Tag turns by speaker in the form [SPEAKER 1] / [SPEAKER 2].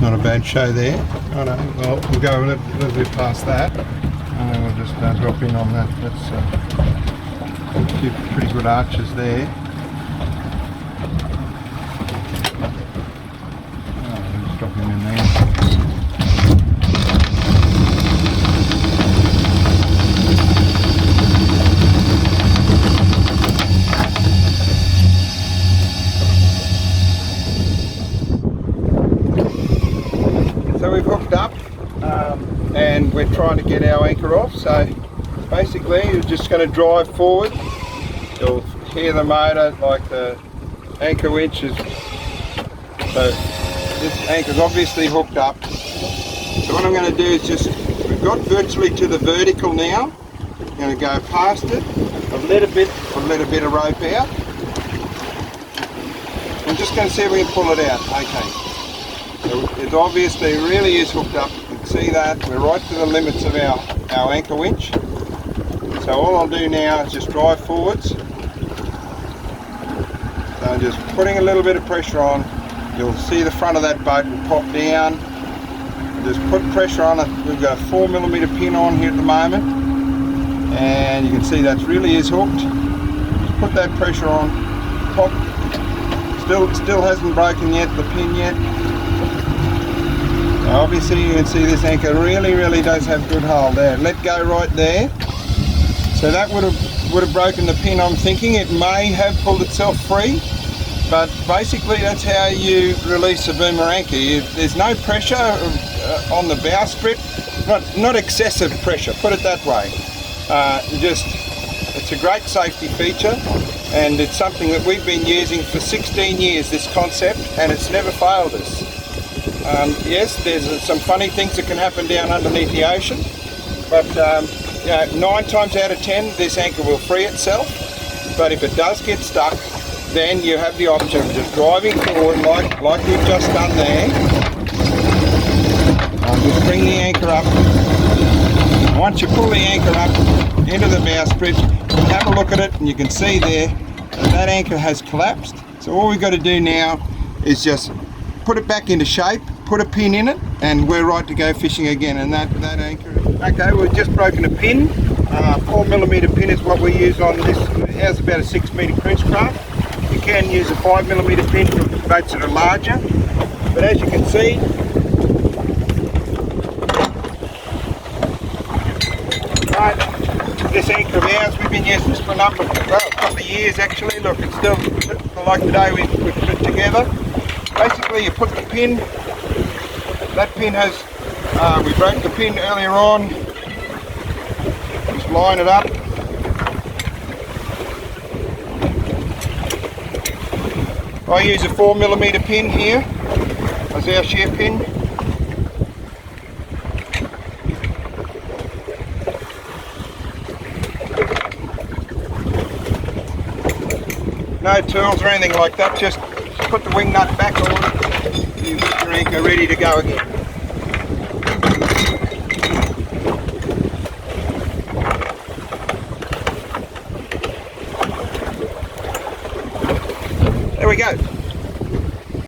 [SPEAKER 1] not a bad show there. Oh no, well, we'll go a little bit past that. And then we'll just drop in on that. That's a few pretty good arches there. Oh, we'll just drop him in there. So we've hooked up and we're trying to get our anchor off. So basically you're just going to drive forward. You'll hear the motor, like the anchor winch is, so this anchor's obviously hooked up. So what I'm going to do is just, we've got virtually to the vertical now. I'm going to go past it. I've let a bit of rope out. I'm just going to see if we can pull it out. Okay. So it obviously really is hooked up. You can see that we're right to the limits of our anchor winch. So all I'll do now is just drive forwards. So I'm just putting a little bit of pressure on. You'll see the front of that boat will pop down. Just put pressure on it. We've got a 4mm pin on here at the moment, and you can see that really is hooked. Just put that pressure on. Pop. Still hasn't broken yet, the pin yet. Obviously you can see this anchor really does have good hold there. Let go right there. So that would have broken the pin. I'm thinking it may have pulled itself free, but basically that's how you release a boomer anchor. There's no pressure on the bowsprit, not excessive pressure, put it that way. It's a great safety feature, and it's something that we've been using for 16 years, this concept, and it's never failed us. Yes, there's some funny things that can happen down underneath the ocean, but 9 times out of 10 this anchor will free itself. But if it does get stuck, then you have the option of just driving forward like we've just done there. Just bring the anchor up. Once you pull the anchor up into the bowsprit, have a look at it, and you can see there that anchor has collapsed. So all we've got to do now is just put it back into shape, put a pin in it, and we're right to go fishing again. And that anchor. Okay, we've just broken a pin. 4mm pin is what we use on this. It has about a 6-metre cruise craft. You can use a 5mm pin for boats that are larger. But as you can see, this anchor of ours, we've been using this for a couple of years actually. Look, it's still like the day we put it together. Basically you put the pin, that pin has, we broke the pin earlier on, just line it up. I use a 4mm pin here as our shear pin. No tools or anything like that, just put the wing nut back on, you've got your anchor ready to go again. There we go.